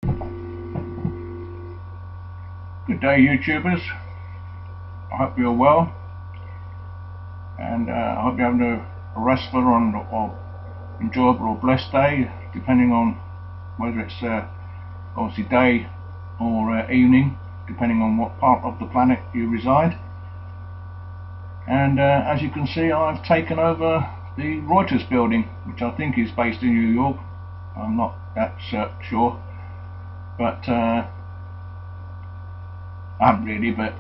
Good day, YouTubers. I hope you're well, and I hope you're having a restful or enjoyable or blessed day, depending on whether it's obviously day or evening, depending on what part of the planet you reside. And as you can see, I've taken over the Reuters building, which I think is based in New York. I'm not that sure, but I haven't really, but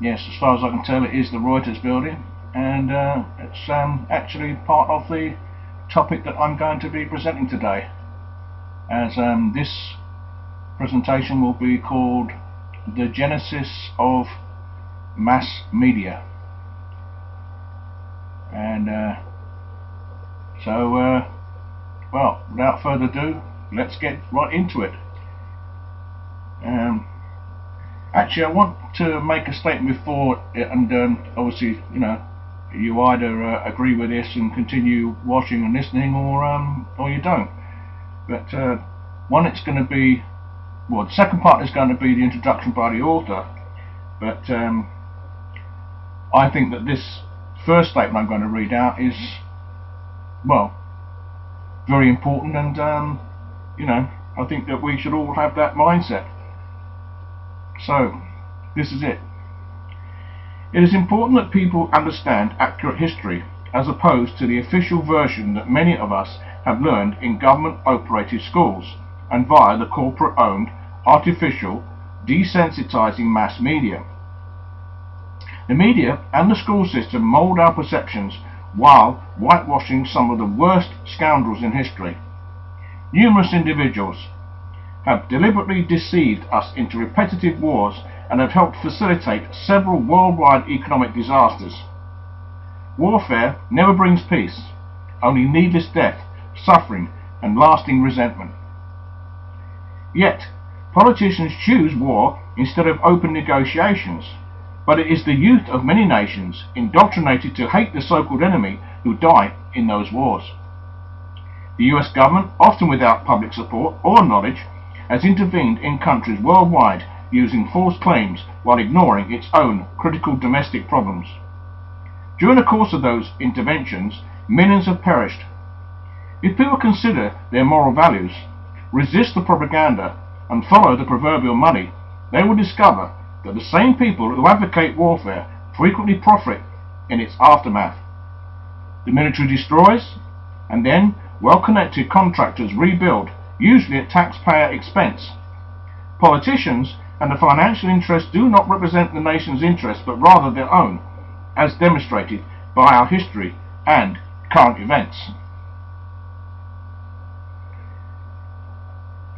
yes, as far as I can tell, it is the Reuters building, and it's actually part of the topic that I'm going to be presenting today, as this presentation will be called The Genesis of Mass Media. And well, without further ado, let's get right into it. Actually, I want to make a statement before, and obviously, you know, you either agree with this and continue watching and listening, or you don't. But one, it's going to be, well, the second part is going to be the introduction by the author. But I think that this first statement I'm going to read out is, well, very important, and you know, I think that we should all have that mindset. So, this is it. It is important that people understand accurate history, as opposed to the official version that many of us have learned in government-operated schools and via the corporate-owned, artificial, desensitizing mass media. The media and the school system mould our perceptions while whitewashing some of the worst scoundrels in history. Numerous individuals have deliberately deceived us into repetitive wars and have helped facilitate several worldwide economic disasters. Warfare never brings peace, only needless death, suffering, and lasting resentment. Yet, politicians choose war instead of open negotiations, but it is the youth of many nations indoctrinated to hate the so-called enemy who die in those wars. The US government, often without public support or knowledge, has intervened in countries worldwide using false claims while ignoring its own critical domestic problems. During the course of those interventions, millions have perished. If people consider their moral values, resist the propaganda, and follow the proverbial money, they will discover that the same people who advocate warfare frequently profit in its aftermath. The military destroys, and then well-connected contractors rebuild, usually at taxpayer expense. Politicians and the financial interests do not represent the nation's interests, but rather their own, as demonstrated by our history and current events.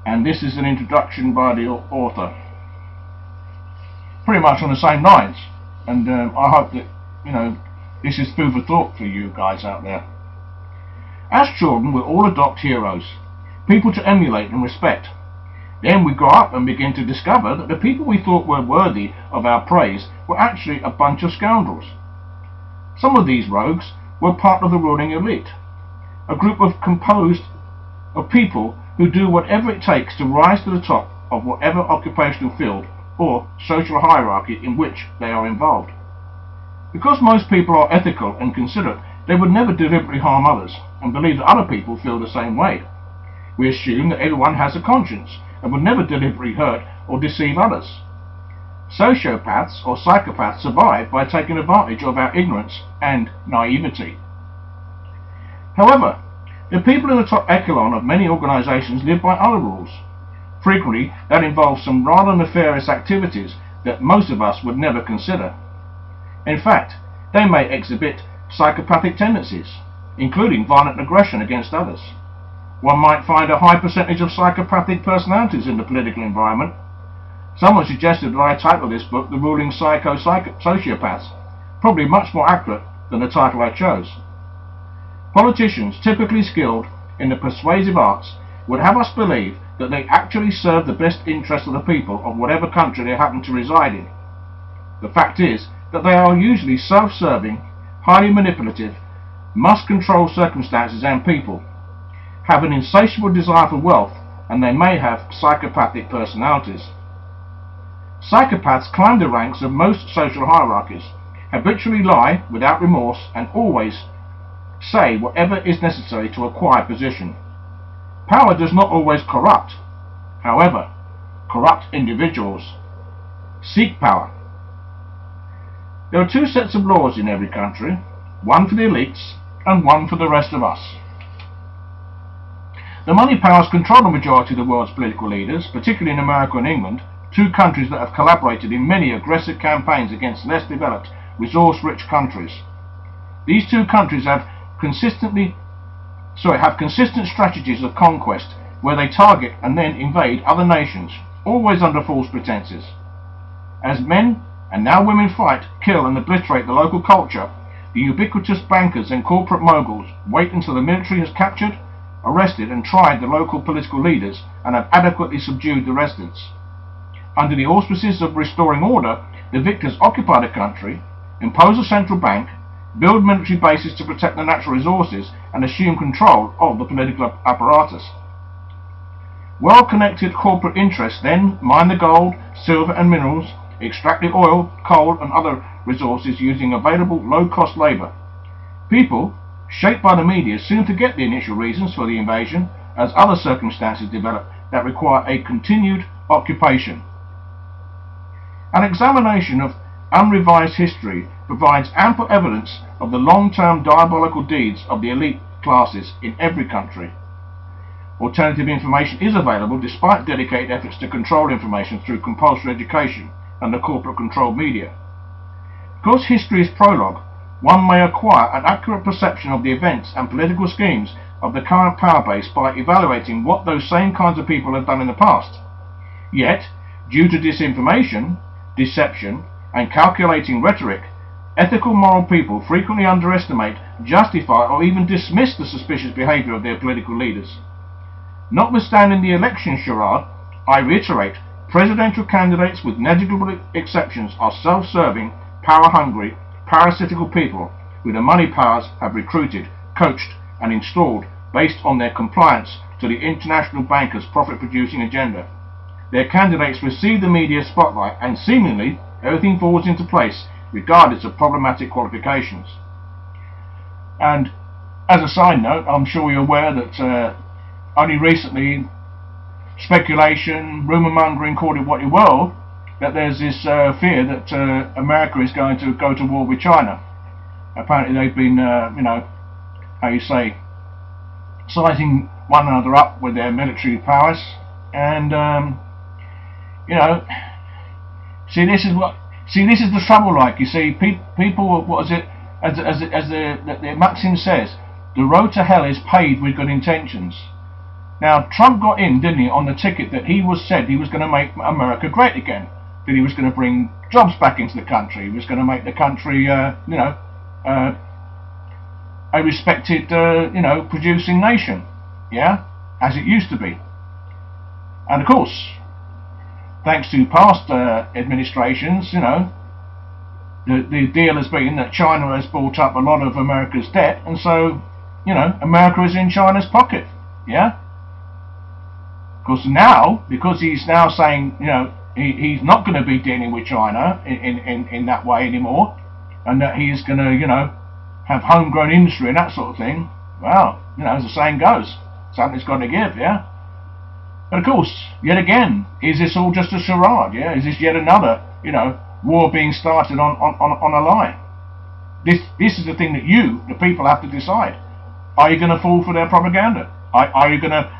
And this is an introduction by the author, pretty much on the same lines, and I hope that, you know, this is food for thought for you guys out there. As children, we all adopt heroes, people to emulate and respect. Then we grow up and begin to discover that the people we thought were worthy of our praise were actually a bunch of scoundrels. Some of these rogues were part of the ruling elite, a group composed of people who do whatever it takes to rise to the top of whatever occupational field or social hierarchy in which they are involved. Because most people are ethical and considerate, they would never deliberately harm others and believe that other people feel the same way. We assume that everyone has a conscience and would never deliberately hurt or deceive others. Sociopaths or psychopaths survive by taking advantage of our ignorance and naivety. However, the people in the top echelon of many organizations live by other rules. Frequently, that involves some rather nefarious activities that most of us would never consider. In fact, they may exhibit psychopathic tendencies, including violent aggression against others. One might find a high percentage of psychopathic personalities in the political environment. Someone suggested that I title this book The Ruling Sociopaths, probably much more accurate than the title I chose. Politicians, typically skilled in the persuasive arts, would have us believe that they actually serve the best interests of the people of whatever country they happen to reside in. The fact is that they are usually self-serving, highly manipulative, must control circumstances and people, have an insatiable desire for wealth, and they may have psychopathic personalities. Psychopaths climb the ranks of most social hierarchies, habitually lie without remorse, and always say whatever is necessary to acquire position. Power does not always corrupt. However, corrupt individuals seek power. There are two sets of laws in every country, one for the elites and one for the rest of us. The money powers control the majority of the world's political leaders, particularly in America and England, two countries that have collaborated in many aggressive campaigns against less developed, resource-rich countries. These two countries have consistent strategies of conquest where they target and then invade other nations, always under false pretenses. As men and now women fight, kill and obliterate the local culture, the ubiquitous bankers and corporate moguls wait until the military has captured, arrested and tried the local political leaders and have adequately subdued the residents. Under the auspices of restoring order, the victors occupy the country, impose a central bank, build military bases to protect the natural resources, and assume control of the political apparatus. Well-connected corporate interests then mine the gold, silver and minerals, extract the oil, coal and other resources using available low-cost labour. People, shaped by the media, soon forget the initial reasons for the invasion as other circumstances develop that require a continued occupation. An examination of unrevised history provides ample evidence of the long-term diabolical deeds of the elite classes in every country. Alternative information is available despite dedicated efforts to control information through compulsory education and the corporate-controlled media. Because history is prologue, one may acquire an accurate perception of the events and political schemes of the current power base by evaluating what those same kinds of people have done in the past. Yet, due to disinformation, deception, and calculating rhetoric, ethical moral people frequently underestimate, justify, or even dismiss the suspicious behaviour of their political leaders. Notwithstanding the election charade, I reiterate, presidential candidates with negligible exceptions are self-serving, power-hungry, parasitical people who the money powers have recruited, coached, and installed based on their compliance to the international bankers' profit-producing agenda. Their candidates receive the media spotlight and seemingly everything falls into place regardless of problematic qualifications. And as a side note, I'm sure you're aware that only recently speculation, rumour mongering, call it what you will, that there's this fear that America is going to go to war with China. Apparently they've been, sizing one another up with their military prowess, and see, this is the trouble. Like, you see, people, what is it? As the maxim says, the road to hell is paved with good intentions. Now, Trump got in, didn't he, on the ticket that he said he was going to make America great again. That he was going to bring jobs back into the country. He was going to make the country, a respected, producing nation. Yeah, as it used to be. And of course, thanks to past administrations, the deal has been that China has bought up a lot of America's debt, and so, America is in China's pocket. Yeah. Of course, now, because he's now saying, he's not going to be dealing with China in that way anymore, and that he's going to, have homegrown industry and that sort of thing. Well, as the saying goes, something's got to give, yeah. But of course, yet again, is this all just a charade? Yeah, is this yet another, war being started on a lie? This is the thing that you, the people, have to decide. Are you going to fall for their propaganda? Are you going to,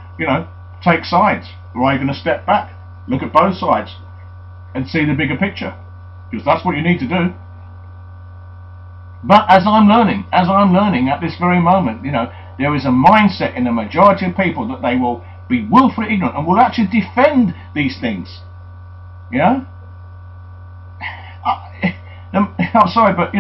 take sides, or are you going to step back, look at both sides, and see the bigger picture? Because that's what you need to do. But as I'm learning at this very moment, there is a mindset in the majority of people that they will be willfully ignorant and will actually defend these things. Yeah? I'm sorry, but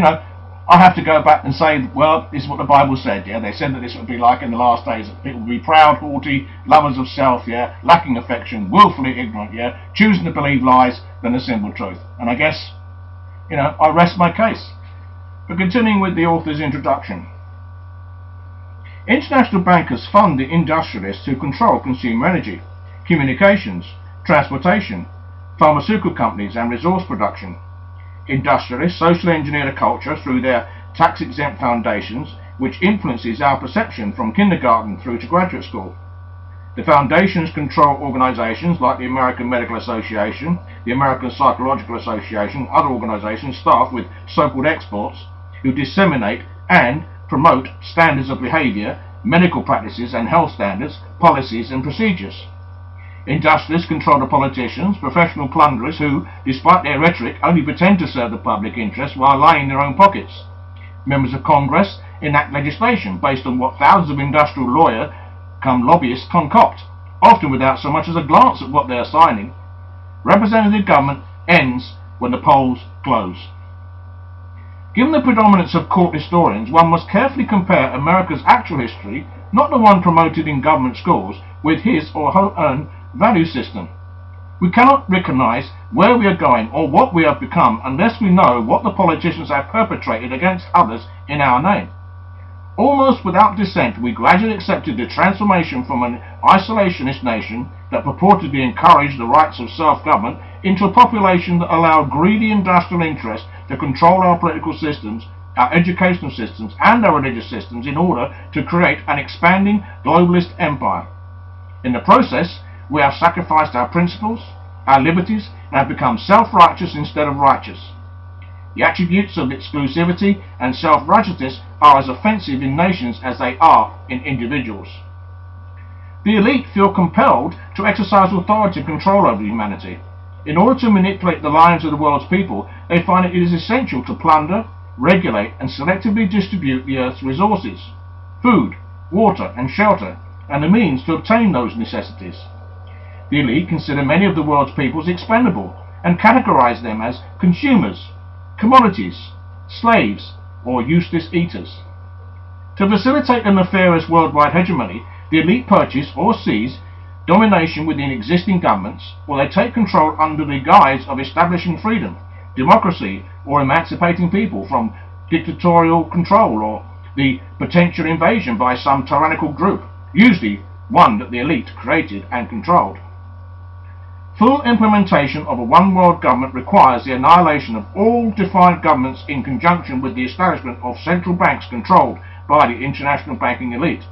I have to go back and say, well, this is what the Bible said. Yeah, they said that this would be like in the last days. That people would be proud, haughty, lovers of self. Yeah, lacking affection, willfully ignorant. Yeah, choosing to believe lies than the simple truth. And I guess, I rest my case. But continuing with the author's introduction. International bankers fund the industrialists who control consumer energy. communications, transportation, pharmaceutical companies and resource production. Industrialists socially engineer the culture through their tax-exempt foundations, which influences our perception from kindergarten through to graduate school. The foundations control organizations like the American Medical Association, the American Psychological Association, other organizations staffed with so-called experts who disseminate and promote standards of behavior, medical practices and health standards, policies and procedures. Industrialists control the politicians, professional plunderers who, despite their rhetoric, only pretend to serve the public interest while lining their own pockets. Members of Congress enact legislation based on what thousands of industrial lawyers come lobbyists concoct, often without so much as a glance at what they are signing. Representative government ends when the polls close. Given the predominance of court historians, one must carefully compare America's actual history, not the one promoted in government schools, with his or her own value system. We cannot recognize where we are going or what we have become unless we know what the politicians have perpetrated against others in our name. Almost without dissent, we gradually accepted the transformation from an isolationist nation that purportedly encouraged the rights of self-government into a population that allowed greedy industrial interests to control our political systems, our educational systems, and our religious systems in order to create an expanding globalist empire. In the process, we have sacrificed our principles, our liberties, and have become self-righteous instead of righteous. The attributes of exclusivity and self-righteousness are as offensive in nations as they are in individuals. The elite feel compelled to exercise authority and control over humanity. In order to manipulate the lives of the world's people, they find it is essential to plunder, regulate, and selectively distribute the Earth's resources, food, water, and shelter, and the means to obtain those necessities. The elite consider many of the world's peoples expendable and categorize them as consumers, commodities, slaves, or useless eaters. To facilitate the nefarious worldwide hegemony, the elite purchase or seize domination within existing governments, or they take control under the guise of establishing freedom, democracy, or emancipating people from dictatorial control or the potential invasion by some tyrannical group, usually one that the elite created and controlled. Full implementation of a one-world government requires the annihilation of all defined governments in conjunction with the establishment of central banks controlled by the international banking elite.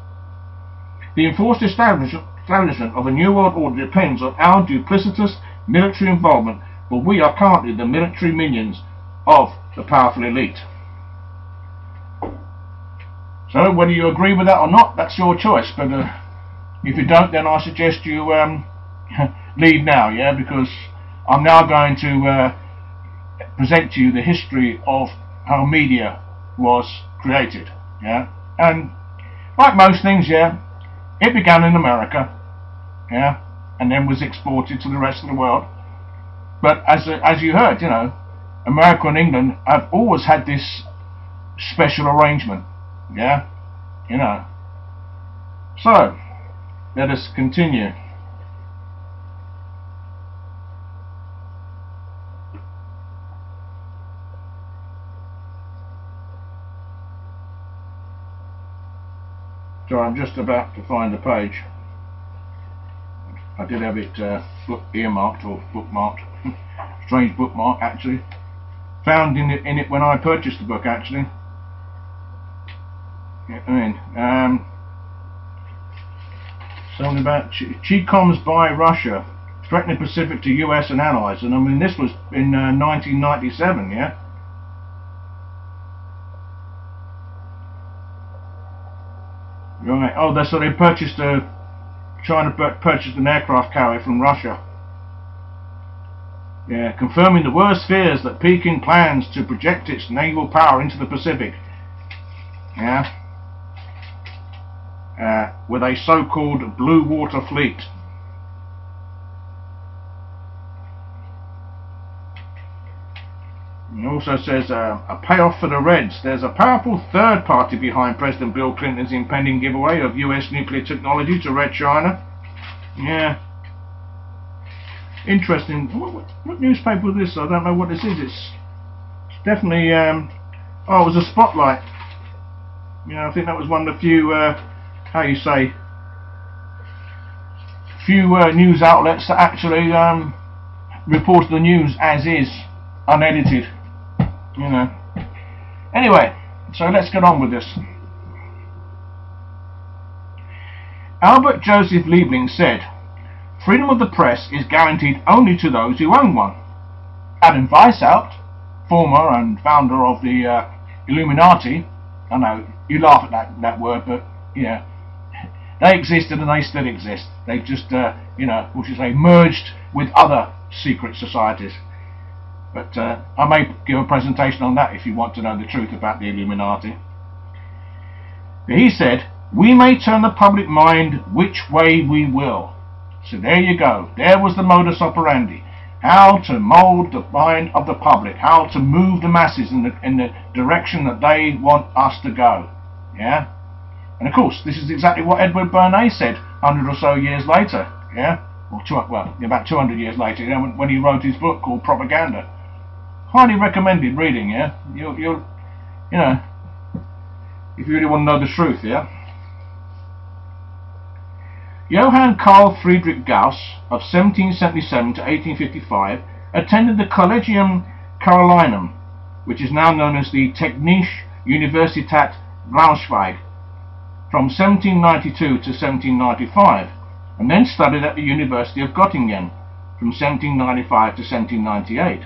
The enforced establishment of a new world order depends on our duplicitous military involvement, for we are currently the military minions of the powerful elite. So whether you agree with that or not, that's your choice, but if you don't, then I suggest you leave now, yeah, because I'm now going to present to you the history of how media was created, yeah, and like most things, yeah, it began in America, yeah, and then was exported to the rest of the world. But as you heard, you know, America and England have always had this special arrangement, yeah, you know. So let us continue. So I'm just about to find the page. I did have it earmarked or bookmarked. Strange bookmark, actually. Found in it when I purchased the book, actually. Yeah, I mean, something about Chicoms by Russia, threatening the Pacific to US and allies, and I mean this was in 1997, yeah. Right. Oh, so they purchased China purchased an aircraft carrier from Russia. Yeah, confirming the worst fears that Peking plans to project its naval power into the Pacific. Yeah. With a so-called blue water fleet. It also says a payoff for the Reds. There's a powerful third party behind President Bill Clinton's impending giveaway of US nuclear technology to Red China. Yeah. Interesting. What newspaper is this? I don't know what this is. It's definitely oh, it was a Spotlight. Yeah, I think that was one of the few how you say, few news outlets that actually report the news as is, unedited, you know. Anyway, so let's get on with this. Albert Joseph Liebling said, "Freedom of the press is guaranteed only to those who own one." Adam Weishaupt, former and founder of the Illuminati, I know you laugh at that word, but yeah, they existed and they still exist. They just, you know, what should I say, merged with other secret societies. But I may give a presentation on that if you want to know the truth about the Illuminati. He said, "We may turn the public mind which way we will." So there you go. There was the modus operandi. How to mould the mind of the public. How to move the masses in the direction that they want us to go. Yeah? And of course, this is exactly what Edward Bernays said 100 or so years later. Yeah? Or about 200 years later, you know, when he wrote his book called Propaganda. Highly recommended reading, yeah? You'll, you know, if you really want to know the truth, yeah? Johann Carl Friedrich Gauss, of 1777 to 1855, attended the Collegium Carolinum, which is now known as the Technische Universität Braunschweig, from 1792 to 1795, and then studied at the University of Göttingen from 1795 to 1798.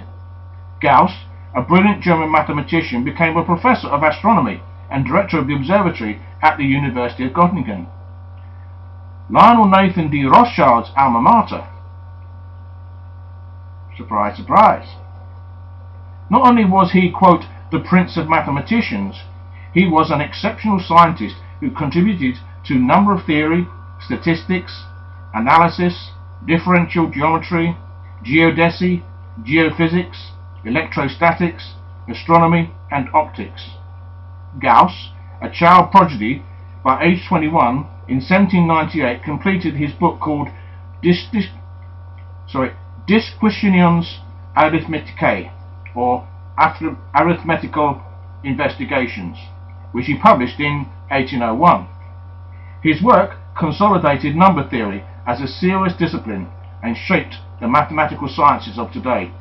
Gauss, a brilliant German mathematician, became a professor of astronomy and director of the observatory at the University of Göttingen. Lionel Nathan de Rothschild's alma mater. Surprise, surprise. Not only was he, quote, the prince of mathematicians, he was an exceptional scientist who contributed to number theory, statistics, analysis, differential geometry, geodesy, geophysics, electrostatics, astronomy, and optics. Gauss, a child prodigy, by age 21, in 1798 completed his book called Disquisitiones Arithmeticae, or Arithmetical Investigations, which he published in 1801. His work consolidated number theory as a serious discipline and shaped the mathematical sciences of today.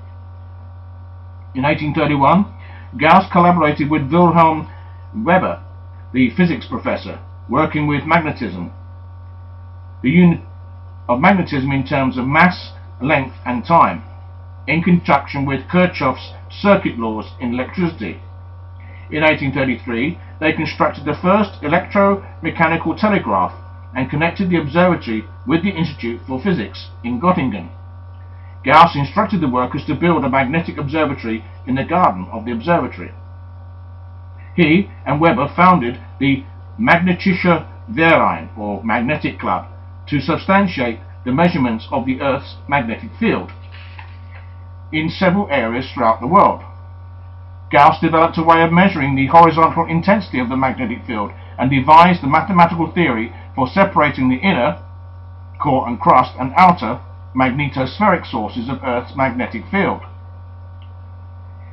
In 1831, Gauss collaborated with Wilhelm Weber, the physics professor, working with magnetism, the unit of magnetism in terms of mass, length and time, in conjunction with Kirchhoff's circuit laws in electricity. In 1833, they constructed the first electromechanical telegraph and connected the observatory with the Institute for Physics in Göttingen. Gauss instructed the workers to build a magnetic observatory in the garden of the observatory. He and Weber founded the Magnetischer Verein, or Magnetic Club, to substantiate the measurements of the Earth's magnetic field in several areas throughout the world. Gauss developed a way of measuring the horizontal intensity of the magnetic field and devised the mathematical theory for separating the inner, core and crust, and outer, magnetospheric sources of Earth's magnetic field.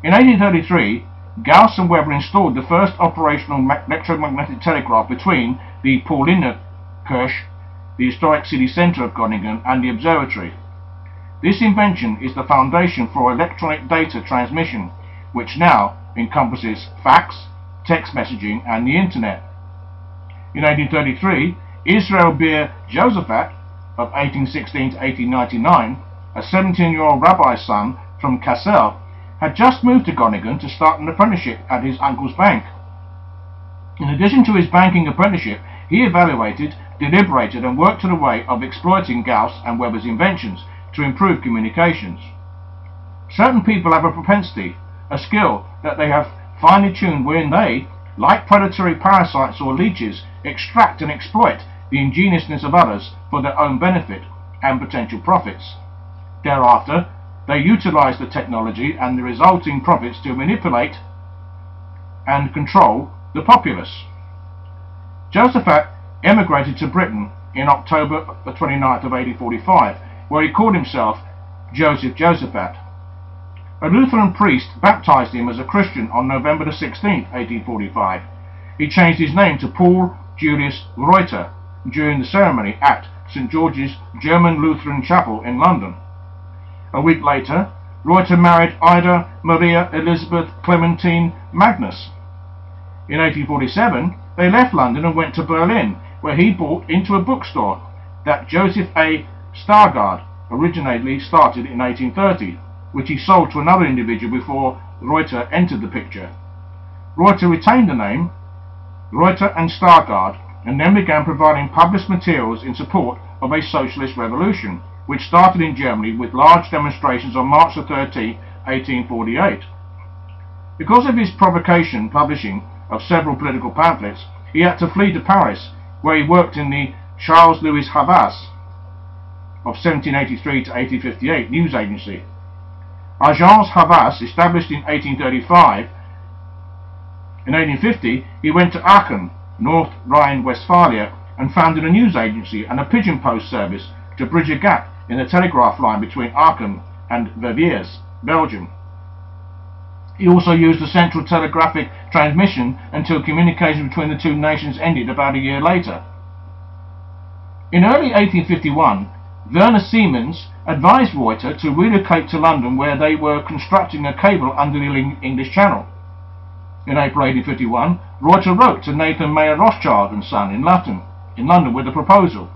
In 1833, Gauss and Weber installed the first operational electromagnetic telegraph between the Pauliner-Kirche, the historic city centre of Göttingen, and the observatory. This invention is the foundation for electronic data transmission, which now encompasses fax, text messaging, and the Internet. In 1833, Israel Ber Josephat, of 1816 to 1899, a 17-year-old rabbi's son from Kassel, had just moved to Göttingen to start an apprenticeship at his uncle's bank. In addition to his banking apprenticeship, he evaluated, deliberated and worked on a way of exploiting Gauss and Weber's inventions to improve communications. Certain people have a propensity, a skill that they have finely tuned wherein they, like predatory parasites or leeches, extract and exploit the ingeniousness of others for their own benefit and potential profits. Thereafter, they utilize the technology and the resulting profits to manipulate and control the populace. Josephat emigrated to Britain in October the 29th of 1845, where he called himself Joseph Josephat. A Lutheran priest baptized him as a Christian on November the 16th, 1845. He changed his name to Paul Julius Reuter during the ceremony at St George's German Lutheran Chapel in London. A week later, Reuter married Ida Maria Elizabeth Clementine Magnus. In 1847, they left London and went to Berlin, where he bought into a bookstore that Joseph A. Stargard originally started in 1830, which he sold to another individual before Reuter entered the picture. Reuter retained the name Reuter and Stargard, and then began providing published materials in support of a socialist revolution, which started in Germany with large demonstrations on March 13, 1848. Because of his publishing of several political pamphlets, he had to flee to Paris, where he worked in the Charles Louis Havas of 1783 to 1858 news agency. Agence Havas, established in 1835, in 1850 he went to Aachen, North Rhine-Westphalia, and founded a news agency and a pigeon post service to bridge a gap in the telegraph line between Aachen and Verviers, Belgium. He also used the central telegraphic transmission until communication between the two nations ended about a year later. In early 1851, Werner Siemens advised Reuter to relocate to London, where they were constructing a cable under the English Channel. In April 1851, Reuter wrote to Nathan Mayer Rothschild and Son in London with a proposal.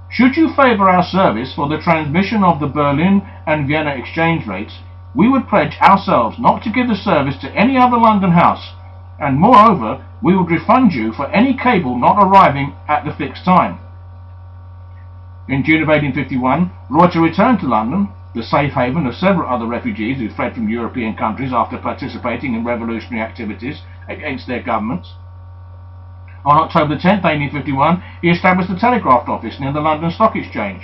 Should you favour our service for the transmission of the Berlin and Vienna exchange rates, we would pledge ourselves not to give the service to any other London house, and moreover, we would refund you for any cable not arriving at the fixed time. In June of 1851, Reuter returned to London, the safe haven of several other refugees who fled from European countries after participating in revolutionary activities against their governments. On October 10, 1851, he established a telegraph office near the London Stock Exchange.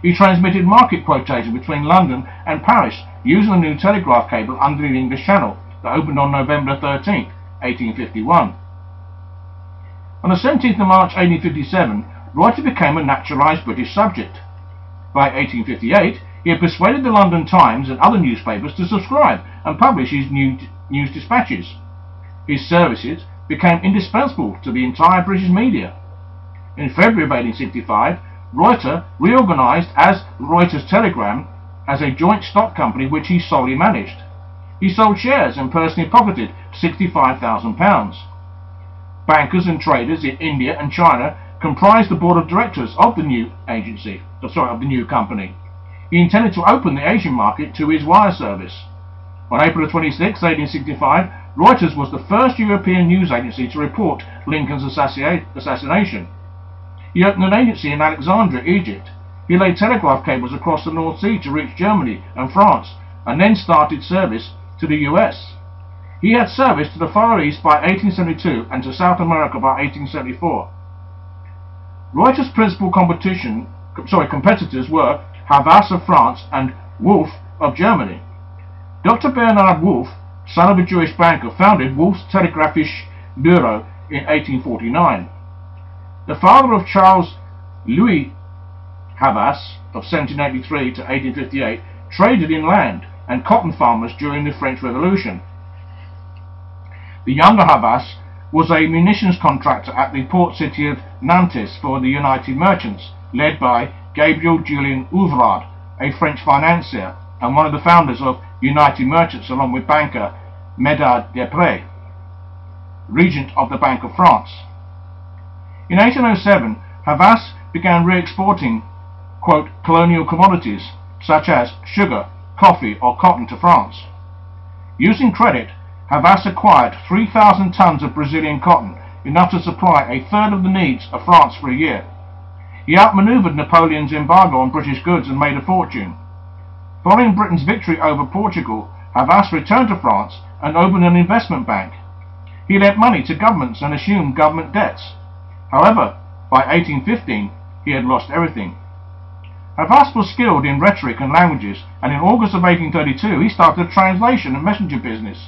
He transmitted market quotations between London and Paris using the new telegraph cable under the English Channel that opened on November 13, 1851. On the 17th of March 1857, Reuter became a naturalised British subject. By 1858, he had persuaded the London Times and other newspapers to subscribe and publish his news dispatches. His services became indispensable to the entire British media. In February of 1865, Reuter reorganised as Reuters Telegram as a joint stock company which he solely managed. He sold shares and personally pocketed £65,000. Bankers and traders in India and China comprised the board of directors of the new company. He intended to open the Asian market to his wire service. On April 26, 1865, Reuters was the first European news agency to report Lincoln's assassination. He opened an agency in Alexandria, Egypt. He laid telegraph cables across the North Sea to reach Germany and France, and then started service to the US. He had service to the Far East by 1872 and to South America by 1874. Reuters' principal competitors were Havas of France and Wolf of Germany. Dr. Bernhard Wolf, son of a Jewish banker, founded Wolf's Telegraphische Bureau in 1849. The father of Charles Louis Havas of 1783 to 1858 traded in land and cotton farmers during the French Revolution. The younger Havas was a munitions contractor at the port city of Nantes for the United Merchants, led by Gabriel Julien Ouvrard, a French financier and one of the founders of United Merchants, along with banker Médard Desprez, regent of the Bank of France. In 1807, Havas began re-exporting, quote, colonial commodities such as sugar, coffee or cotton to France. Using credit, Havas acquired 3,000 tons of Brazilian cotton, enough to supply a third of the needs of France for a year. He outmaneuvered Napoleon's embargo on British goods and made a fortune. Following Britain's victory over Portugal, Havas returned to France and opened an investment bank. He lent money to governments and assumed government debts. However, by 1815, he had lost everything. Havas was skilled in rhetoric and languages, and in August of 1832 he started a translation and messenger business.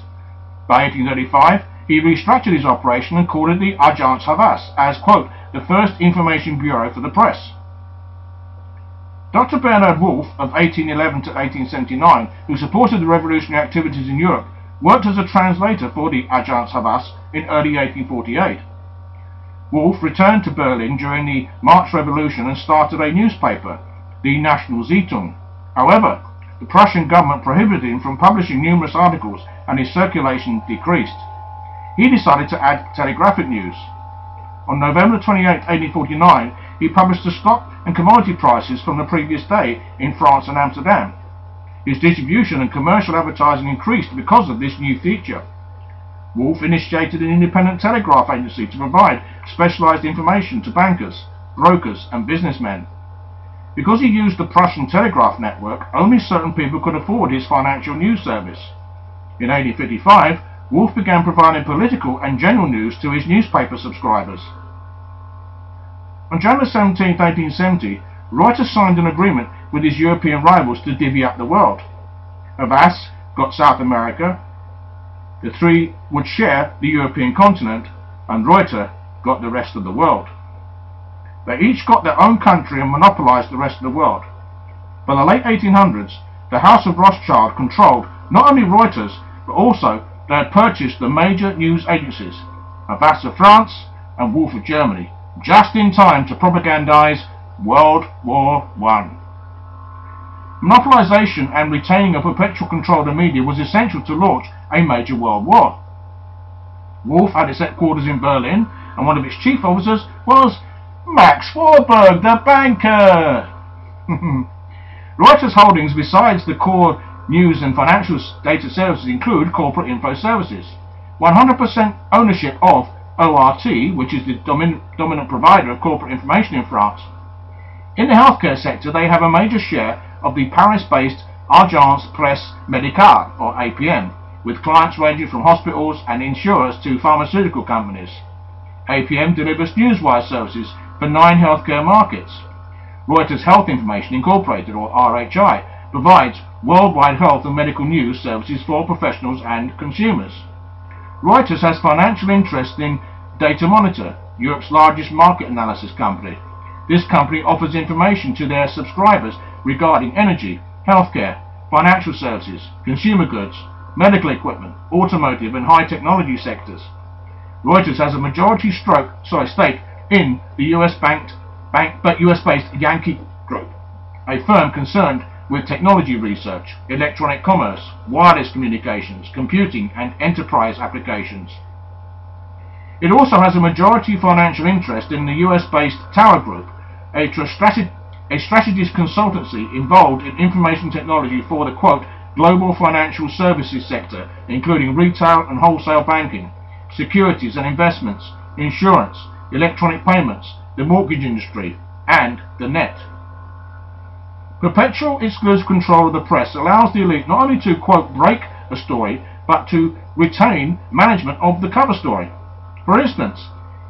By 1835, he restructured his operation and called it the Agence Havas as, quote, the first information bureau for the press. Dr. Bernhard Wolf of 1811 to 1879, who supported the revolutionary activities in Europe, worked as a translator for the Agence Havas in early 1848. Wolf returned to Berlin during the March Revolution and started a newspaper, the National Zeitung. However, the Prussian government prohibited him from publishing numerous articles and his circulation decreased. He decided to add telegraphic news. On November 28, 1849, he published the stock and commodity prices from the previous day in France and Amsterdam. His distribution and commercial advertising increased because of this new feature. Wolf initiated an independent telegraph agency to provide specialized information to bankers, brokers, and businessmen. Because he used the Prussian telegraph network, only certain people could afford his financial news service. In 1855, Wolf began providing political and general news to his newspaper subscribers. On January 17, 1870, Reuters signed an agreement with his European rivals to divvy up the world. Havas got South America, the three would share the European continent, and Reuters got the rest of the world. They each got their own country and monopolized the rest of the world. By the late 1800s, the House of Rothschild controlled not only Reuters, but also they had purchased the major news agencies, Havas of France and Wolf of Germany, just in time to propagandize World War I. Monopolization and retaining a perpetual control of the media was essential to launch a major world war. Wolf had its headquarters in Berlin, and one of its chief officers was Max Warburg, the banker. Reuters holdings, besides the core news and financial data services, include corporate info services. 100% ownership of ORT, which is the dominant provider of corporate information in France. In the healthcare sector, they have a major share of the Paris-based Agence Presse Médicale, or APM, with clients ranging from hospitals and insurers to pharmaceutical companies. APM delivers newswire services for 9 healthcare markets. Reuters Health Information Incorporated, or RHI, provides worldwide health and medical news services for professionals and consumers. Reuters has financial interest in Data Monitor, Europe's largest market analysis company. This company offers information to their subscribers regarding energy, healthcare, financial services, consumer goods, medical equipment, automotive and high technology sectors. Reuters has a majority stake in the US-based Yankee Group, a firm concerned with technology research, electronic commerce, wireless communications, computing and enterprise applications. It also has a majority financial interest in the US-based Tower Group, a strategist consultancy involved in information technology for the quote, global financial services sector, including retail and wholesale banking, securities and investments, insurance, electronic payments, the mortgage industry, and the net. Perpetual exclusive control of the press allows the elite not only to, quote, break a story, but to retain management of the cover story. For instance,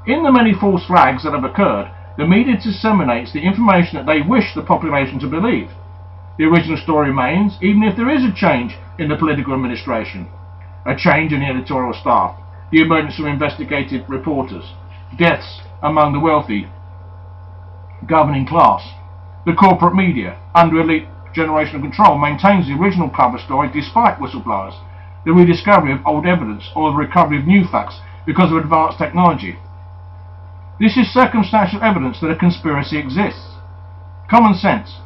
in the many false flags that have occurred, the media disseminates the information that they wish the population to believe. The original story remains, even if there is a change in the political administration, a change in the editorial staff, the emergence of investigative reporters, deaths among the wealthy governing class. The corporate media, under elite generational control, maintains the original cover story despite whistleblowers, the rediscovery of old evidence, or the recovery of new facts because of advanced technology. This is circumstantial evidence that a conspiracy exists. Common sense,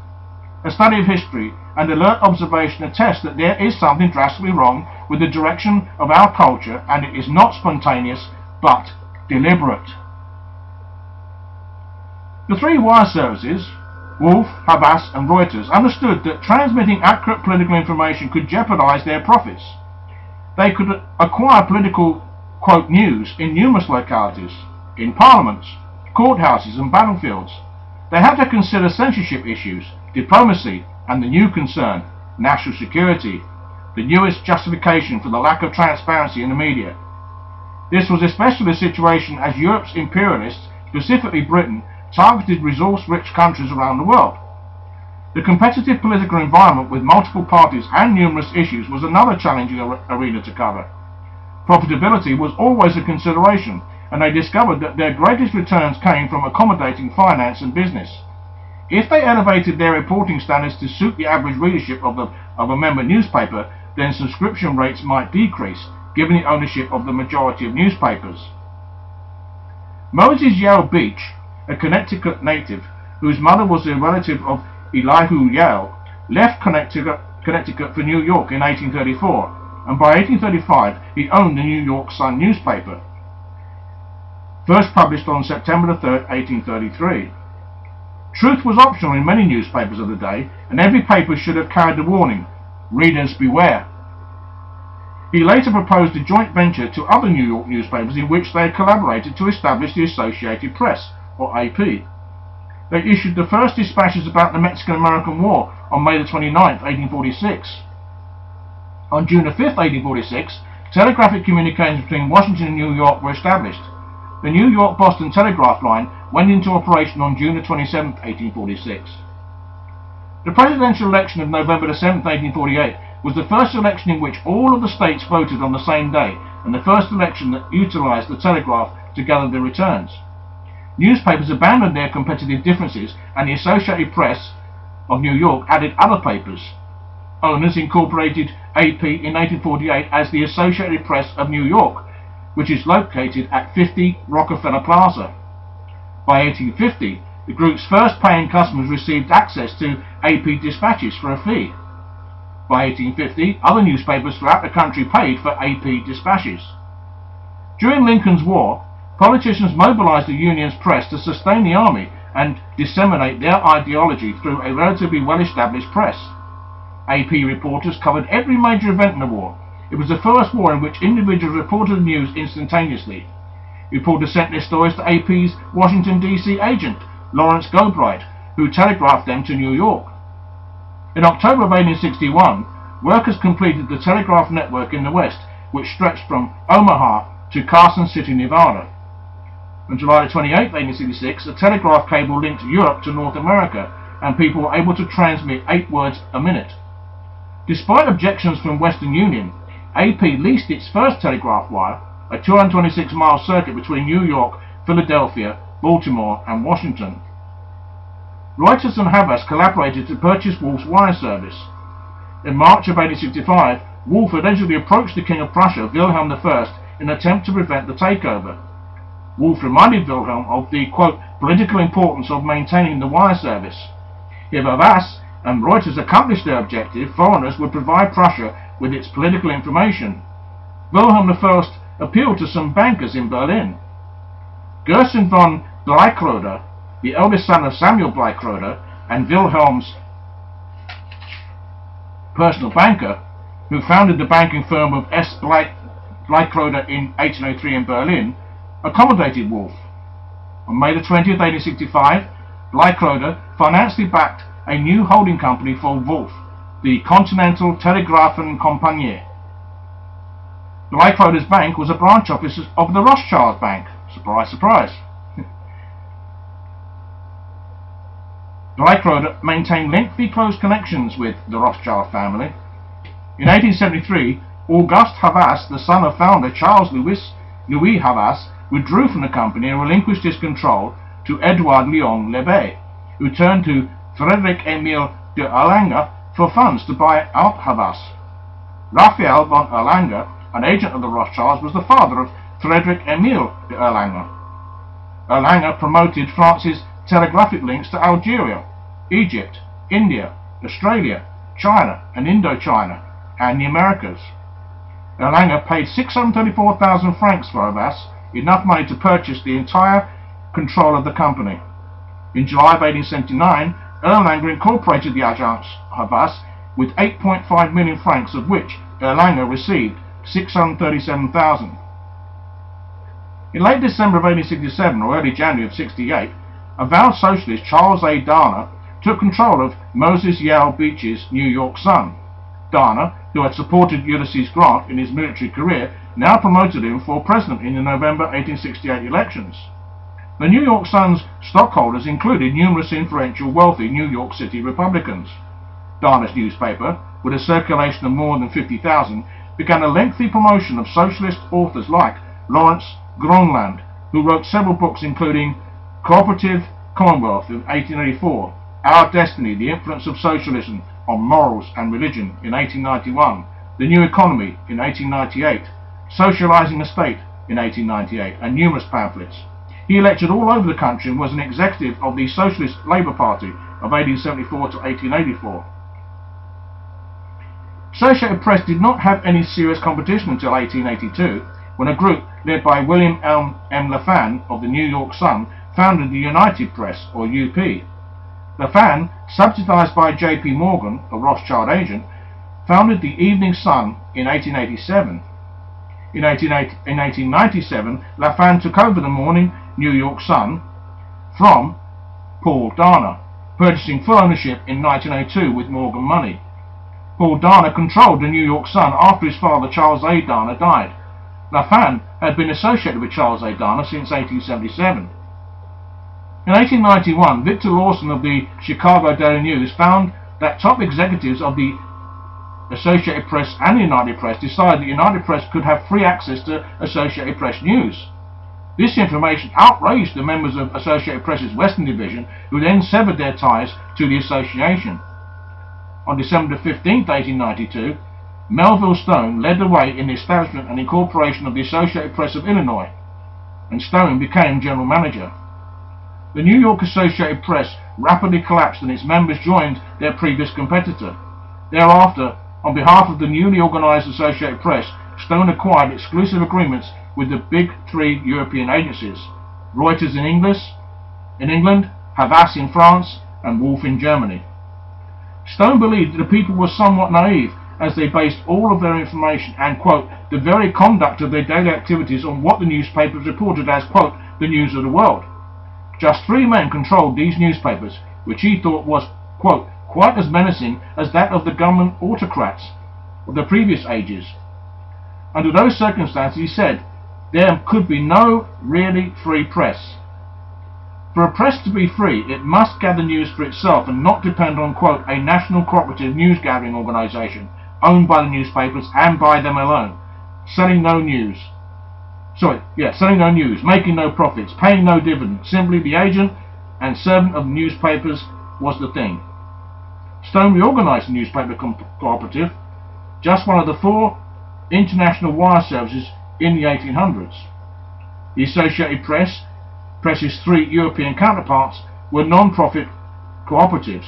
a study of history, and alert observation attest that there is something drastically wrong with the direction of our culture, and it is not spontaneous, but deliberate. The 3 wire services, Wolf, Havas, and Reuters, understood that transmitting accurate political information could jeopardize their profits. They could acquire political, quote, news in numerous localities, in parliaments, courthouses, and battlefields. They had to consider censorship issues, diplomacy, and the new concern, national security, the newest justification for the lack of transparency in the media. This was especially the situation as Europe's imperialists, specifically Britain, targeted resource-rich countries around the world. The competitive political environment with multiple parties and numerous issues was another challenging arena to cover. Profitability was always a consideration, and they discovered that their greatest returns came from accommodating finance and business. If they elevated their reporting standards to suit the average readership of a member newspaper, then subscription rates might decrease, given the ownership of the majority of newspapers. Moses Yale Beach, a Connecticut native whose mother was a relative of Elihu Yale, left Connecticut for New York in 1834, and by 1835 he owned the New York Sun newspaper, first published on September 3, 1833. Truth was optional in many newspapers of the day, and every paper should have carried the warning, "Readers beware." He later proposed a joint venture to other New York newspapers in which they collaborated to establish the Associated Press, or AP. They issued the first dispatches about the Mexican-American War on May 29, 1846. On June 5, 1846, telegraphic communications between Washington and New York were established. The New York-Boston Telegraph Line went into operation on June 27, 1846. The presidential election of November 7, 1848 was the first election in which all of the states voted on the same day, and the first election that utilized the telegraph to gather the returns. Newspapers abandoned their competitive differences, and the Associated Press of New York added other papers. Owners incorporated AP in 1848 as the Associated Press of New York, which is located at 50 Rockefeller Plaza. By 1850, the group's first paying customers received access to AP dispatches for a fee. By 1850, other newspapers throughout the country paid for AP dispatches. During Lincoln's War, politicians mobilized the Union's press to sustain the army and disseminate their ideology through a relatively well-established press. AP reporters covered every major event in the war. It was the first war in which individuals reported the news instantaneously. Reporters sent their stories to AP's Washington, D.C. agent, Lawrence Gobright, who telegraphed them to New York. In October of 1861, workers completed the telegraph network in the West, which stretched from Omaha to Carson City, Nevada. On July 28, 1866, a telegraph cable linked Europe to North America, and people were able to transmit 8 words a minute. Despite objections from Western Union, AP leased its first telegraph wire, a 226-mile circuit between New York, Philadelphia, Baltimore, and Washington. Reuters and Havas collaborated to purchase Wolf's wire service. In March of 1865, Wolf allegedly approached the King of Prussia, Wilhelm I, in an attempt to prevent the takeover. Wolf reminded Wilhelm of the, quote, political importance of maintaining the wire service. If Havas and Reuters accomplished their objective, foreigners would provide Prussia with its political information. Wilhelm I appealed to some bankers in Berlin. Gerson von Bleichröder, the eldest son of Samuel Bleichröder and Wilhelm's personal banker, who founded the banking firm of S. Bleichröder in 1803 in Berlin, accommodated Wolf. On May 20, 1865, Bleichröder financially backed a new holding company for Wolf, the Continental Telegrafen Compagnie. Bleichröder's bank was a branch office of the Rothschild Bank. Surprise, surprise. Bleichröder maintained lengthy close connections with the Rothschild family. In 1873, Auguste Havas, the son of founder Charles Louis Havas, withdrew from the company and relinquished his control to Edouard Léon Lebet, who turned to Frédéric Émile de Erlanger for funds to buy out Havas. Raphael von Erlanger, an agent of the Rothschilds, was the father of Frédéric Émile de Erlanger. Erlanger promoted France's telegraphic links to Algeria, Egypt, India, Australia, China and Indochina, and the Americas. Erlanger paid 634,000 francs for Havas, enough money to purchase the entire control of the company. In July of 1879, Erlanger incorporated the Agence Havas with 8.5 million francs, of which Erlanger received 637,000. In late December of 1867 or early January of 68, avowed socialist Charles A. Deanna took control of Moses Yale Beach's New York Sun. Deanna, who had supported Ulysses Grant in his military career, now promoted him for president in the November 1868 elections. The New York Sun's stockholders included numerous influential, wealthy New York City Republicans. Deanna's newspaper, with a circulation of more than 50,000, began a lengthy promotion of socialist authors like Lawrence Gronland, who wrote several books including Cooperative Commonwealth in 1884, Our Destiny, The Influence of Socialism on Morals and Religion in 1891, The New Economy in 1898, Socializing the State in 1898, and numerous pamphlets. He lectured all over the country and was an executive of the Socialist Labour Party of 1874 to 1884. Associated Press did not have any serious competition until 1882, when a group led by William M. LaFan of the New York Sun founded the United Press, or UP. LaFan, subsidized by J.P. Morgan, a Rothschild agent, founded the Evening Sun in 1887. In 1897, LaFan took over the Morning New York Sun from Paul Dana, purchasing full ownership in 1902 with Morgan money. Paul Dana controlled the New York Sun after his father Charles A. Dana died. LaFan had been associated with Charles A. Dana since 1877. In 1891, Victor Lawson of the Chicago Daily News found that top executives of the Associated Press and the United Press decided that United Press could have free access to Associated Press news. This information outraged the members of Associated Press's Western Division, who then severed their ties to the association. On December 15, 1892, Melville Stone led the way in the establishment and incorporation of the Associated Press of Illinois, and Stone became general manager. The New York Associated Press rapidly collapsed and its members joined their previous competitor. Thereafter, on behalf of the newly organized Associated Press, Stone acquired exclusive agreements with the big three European agencies: Reuters in England, Havas in France, and Wolf in Germany. Stone believed that the people were somewhat naive, as they based all of their information and, quote, the very conduct of their daily activities on what the newspapers reported as, quote, the news of the world. Just 3 men controlled these newspapers, which he thought was, quote, quite as menacing as that of the government autocrats of the previous ages. Under those circumstances, he said, there could be no really free press. For a press to be free, it must gather news for itself and not depend on, quote, a national cooperative news-gathering organization owned by the newspapers and by them alone, selling no news, making no profits, paying no dividends. Simply the agent and servant of the newspapers was the thing. Stone reorganized the newspaper cooperative, just one of the 4 international wire services in the 1800s. The Associated Press's 3 European counterparts were non-profit cooperatives: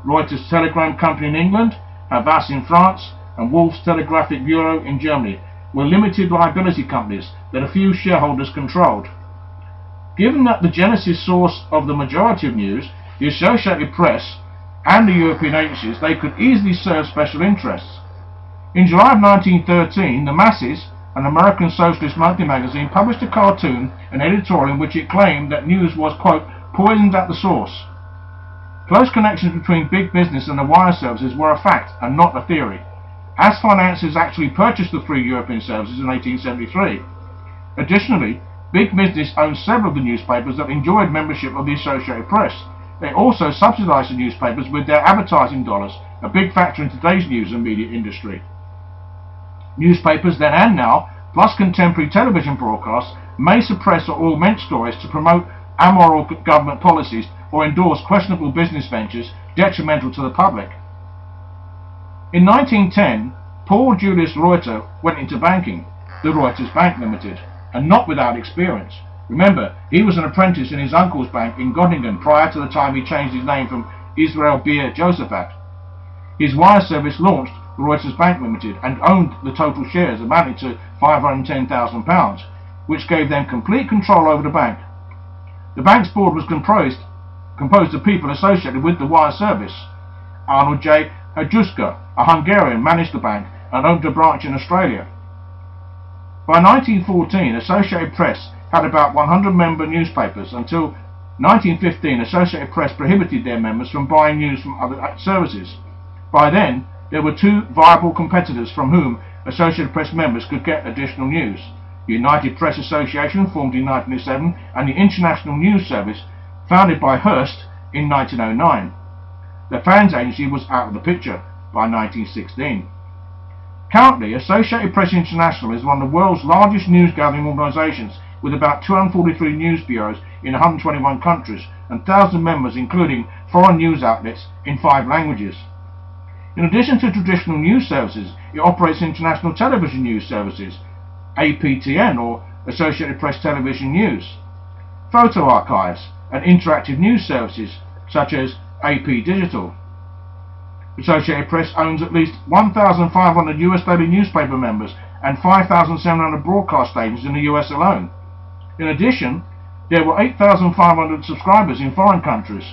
Reuters Telegram Company in England, Havas in France, and Wolf's Telegraphic Bureau in Germany were limited liability companies that a few shareholders controlled. Given that the genesis source of the majority of news, the Associated Press, and the European agencies, they could easily serve special interests. In July of 1913, The Masses, an American socialist monthly magazine, published a cartoon and editorial in which it claimed that news was, quote, poisoned at the source. Close connections between big business and the wire services were a fact and not a theory, as financiers actually purchased the 3 European services in 1873. Additionally, big business owned several of the newspapers that enjoyed membership of the Associated Press. They also subsidized the newspapers with their advertising dollars, a big factor in today's news and media industry. Newspapers then and now, plus contemporary television broadcasts, may suppress or augment stories to promote amoral government policies or endorse questionable business ventures detrimental to the public. In 1910, Paul Julius Reuter went into banking, the Reuters Bank Limited, and not without experience. Remember, he was an apprentice in his uncle's bank in Göttingen prior to the time he changed his name from Israel Beer Josephat. His wire service launched Reuters Bank Limited and owned the total shares amounting to £510,000, which gave them complete control over the bank. The bank's board was composed of people associated with the wire service. Arnold J. Hajuska, a Hungarian, managed the bank and owned a branch in Australia. By 1914, Associated Press had about 100 member newspapers. Until 1915, Associated Press prohibited their members from buying news from other services. By then, there were 2 viable competitors from whom Associated Press members could get additional news: the United Press Association, formed in 1907, and the International News Service, founded by Hearst in 1909. The Fans Agency was out of the picture by 1916. Currently, Associated Press International is one of the world's largest news-gathering organizations, with about 243 news bureaus in 121 countries and 1,000 members, including foreign news outlets in 5 languages. In addition to traditional news services, it operates international television news services, APTN, or Associated Press Television News. photo archives, and interactive news services such as AP Digital. Associated Press owns at least 1,500 US daily newspaper members and 5,700 broadcast stations in the US alone. In addition, there were 8,500 subscribers in foreign countries.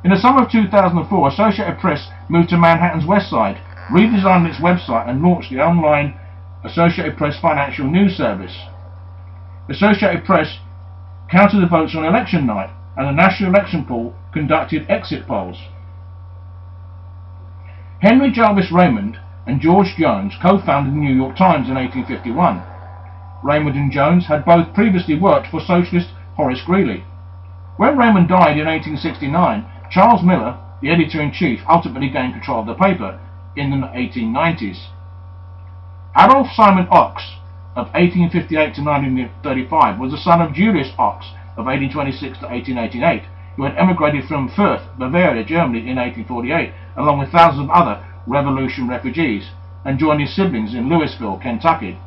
In the summer of 2004, Associated Press moved to Manhattan's West Side, redesigned its website and launched the online Associated Press Financial News Service. Associated Press counted the votes on election night, and the National Election Pool conducted exit polls. Henry Jarvis Raymond and George Jones co-founded the New York Times in 1851. Raymond and Jones had both previously worked for socialist Horace Greeley. When Raymond died in 1869, Charles Miller, the editor-in-chief, ultimately gained control of the paper in the 1890s. Adolph Simon Ox, of 1858 to 1935, was the son of Julius Ox, of 1826 to 1888, who had emigrated from Fürth, Bavaria, Germany in 1848, along with thousands of other Revolution refugees, and joined his siblings in Louisville, Kentucky.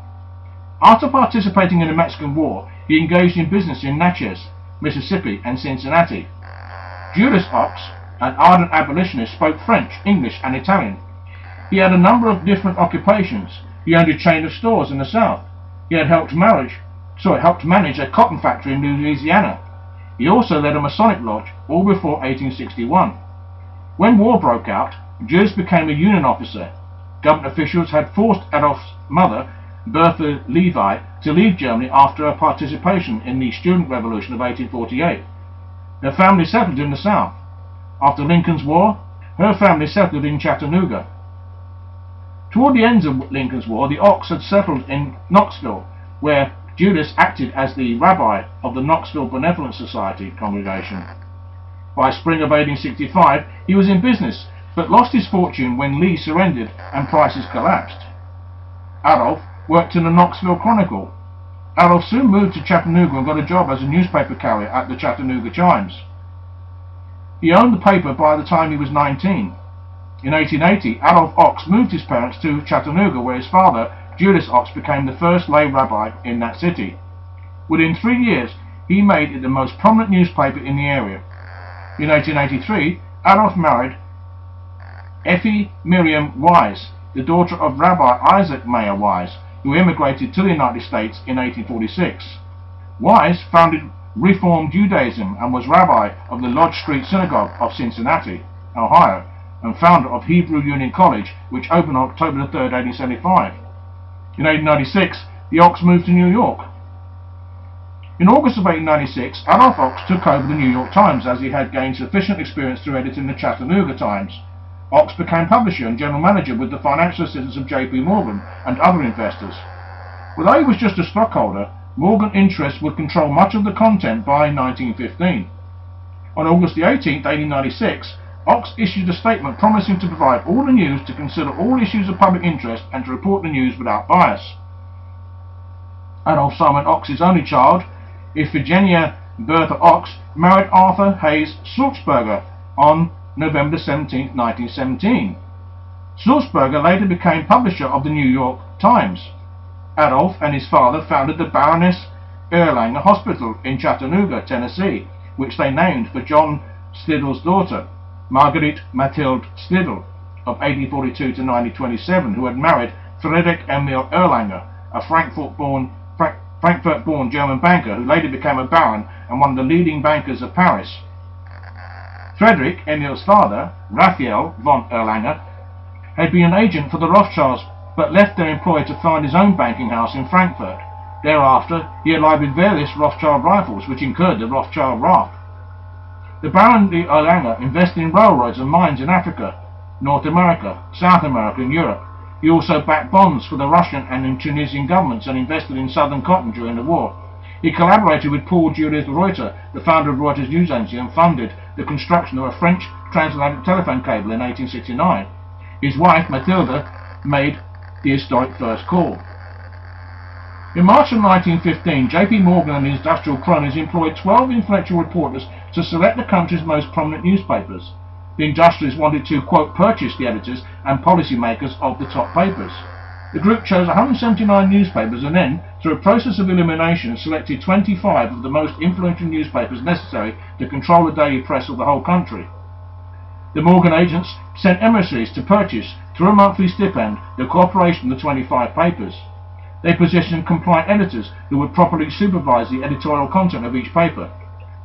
After participating in the Mexican War, he engaged in business in Natchez, Mississippi, and Cincinnati. Julius Ox, an ardent abolitionist, spoke French, English, and Italian. He had a number of different occupations. He owned a chain of stores in the South. He had helped manage a cotton factory in Louisiana. He also led a Masonic lodge, all before 1861. When war broke out, Julius became a Union officer. Government officials had forced Adolph's mother, Bertha Levi, to leave Germany after her participation in the Student Revolution of 1848. Her family settled in the South. After Lincoln's War, her family settled in Chattanooga. Toward the end of Lincoln's War, the Ox had settled in Knoxville, where Julius acted as the rabbi of the Knoxville Benevolent Society congregation. By spring of 1865, he was in business, but lost his fortune when Lee surrendered and prices collapsed. Adolph worked in the Knoxville Chronicle. Adolph soon moved to Chattanooga and got a job as a newspaper carrier at the Chattanooga Chimes. He owned the paper by the time he was 19. In 1880, Adolph Ox moved his parents to Chattanooga, where his father, Julius Ox, became the first lay rabbi in that city. Within 3 years, he made it the most prominent newspaper in the area. In 1883, Adolph married Effie Miriam Wise, the daughter of Rabbi Isaac Mayer Wise, who immigrated to the United States in 1846. Wise founded Reformed Judaism and was rabbi of the Lodge Street Synagogue of Cincinnati, Ohio, and founder of Hebrew Union College, which opened on October 3, 1875. In 1896, the Ox moved to New York. In August of 1896, Adolph Ox took over the New York Times, as he had gained sufficient experience through editing the Chattanooga Times. Ox became publisher and general manager with the financial assistance of J.P. Morgan and other investors. Although he was just a stockholder, Morgan interests would control much of the content by 1915. On August 18, 1896, Ox issued a statement promising to provide all the news, to consider all issues of public interest, and to report the news without bias. Adolph Simon Ox's only child, Iphigenia Bertha Ox, married Arthur Hayes Sulzberger on November 17, 1917. Sulzberger later became publisher of the New York Times. Adolph and his father founded the Baroness Erlanger Hospital in Chattanooga, Tennessee, which they named for John Slidell's daughter, Marguerite Mathilde Slidell, of 1842 to 1927, who had married Friedrich Emil Erlanger, a Frankfurt-born German banker who later became a baron and one of the leading bankers of Paris. Friedrich Emil's father, Raphael von Erlanger, had been an agent for the Rothschilds, but left their employ to found his own banking house in Frankfurt. Thereafter, he allied with various Rothschild rivals, which incurred the Rothschild wrath. The Baron de Erlanger invested in railroads and mines in Africa, North America, South America, and Europe. He also backed bonds for the Russian and Tunisian governments and invested in southern cotton during the war. He collaborated with Paul Julius Reuter, the founder of Reuters News Agency, and funded the construction of a French transatlantic telephone cable in 1869. His wife, Mathilde, made the historic first call. In March of 1915, J.P. Morgan and his industrial cronies employed 12 influential reporters to select the country's most prominent newspapers. The industrialists wanted to, quote, purchase the editors and policymakers of the top papers. The group chose 179 newspapers and then, through a process of elimination, selected 25 of the most influential newspapers necessary to control the daily press of the whole country. The Morgan agents sent emissaries to purchase, through a monthly stipend, the cooperation of the 25 papers. They positioned compliant editors who would properly supervise the editorial content of each paper.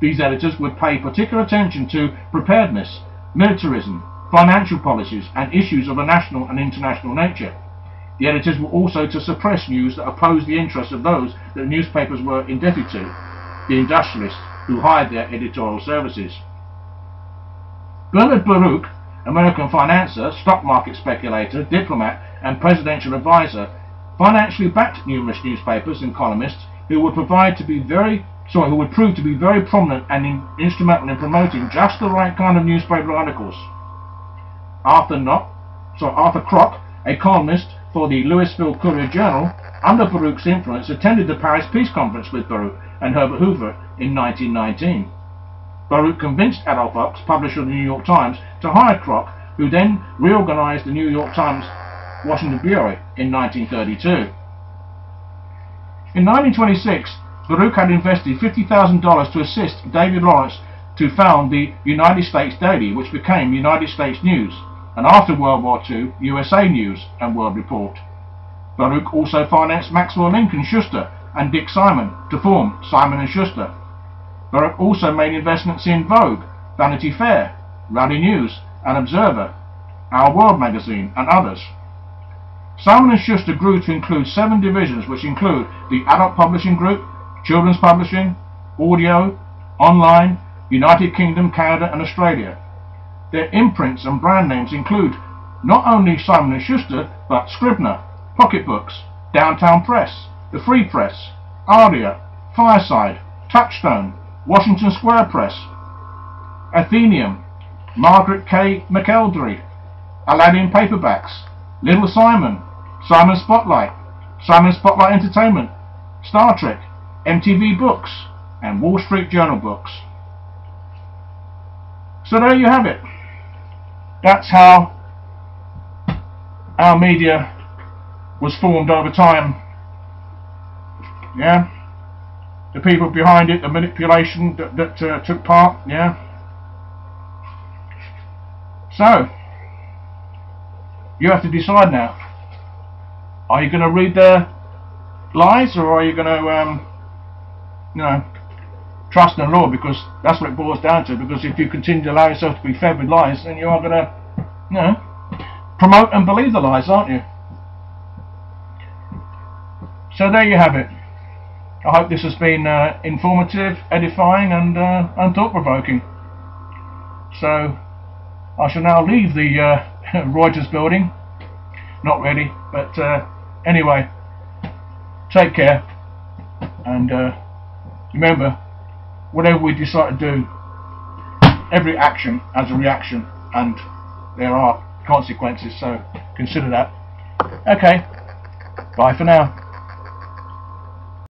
These editors would pay particular attention to preparedness, militarism, financial policies, and issues of a national and international nature. The editors were also to suppress news that opposed the interests of those that the newspapers were indebted to, the industrialists who hired their editorial services. Bernard Baruch, American financier, stock market speculator, diplomat, and presidential advisor, financially backed numerous newspapers and columnists who would prove to be very prominent and instrumental in promoting just the right kind of newspaper articles. Arthur Crock, a columnist for the Louisville Courier-Journal, under Baruch's influence, attended the Paris Peace Conference with Baruch and Herbert Hoover in 1919. Baruch convinced Adolph Ox, publisher of the New York Times, to hire Crock, who then reorganized the New York Times Washington Bureau in 1932. In 1926, Baruch had invested $50,000 to assist David Lawrence to found the United States Daily, which became United States News, and after World War II, USA News and World Report. Baruch also financed Maxwell Lincoln Schuster and Dick Simon to form Simon & Schuster. Baruch also made investments in Vogue, Vanity Fair, Rally News and Observer, Our World magazine, and others. Simon & Schuster grew to include 7 divisions, which include the Adult Publishing Group, Children's Publishing, Audio, Online, United Kingdom, Canada and Australia. Their imprints and brand names include not only Simon & Schuster, but Scribner, Pocketbooks, Downtown Press, The Free Press, Aria, Fireside, Touchstone, Washington Square Press, Athenaeum, Margaret K. McElderry, Aladdin Paperbacks, Little Simon, Simon Spotlight Entertainment, Star Trek, MTV Books, and Wall Street Journal Books. So there you have it. That's how our media was formed over time. Yeah? The people behind it, the manipulation that took part, yeah? So, you have to decide now. Are you going to read their lies, or are you going to, trust in the law? Because that's what it boils down to. Because if you continue to allow yourself to be fed with lies, then you are going to, promote and believe the lies, aren't you? So there you have it. I hope this has been informative, edifying, and thought-provoking. So I shall now leave the Reuters building. Not really, but anyway, take care, and remember, whatever we decide to do, every action has a reaction, and there are consequences, so consider that. Okay, bye for now.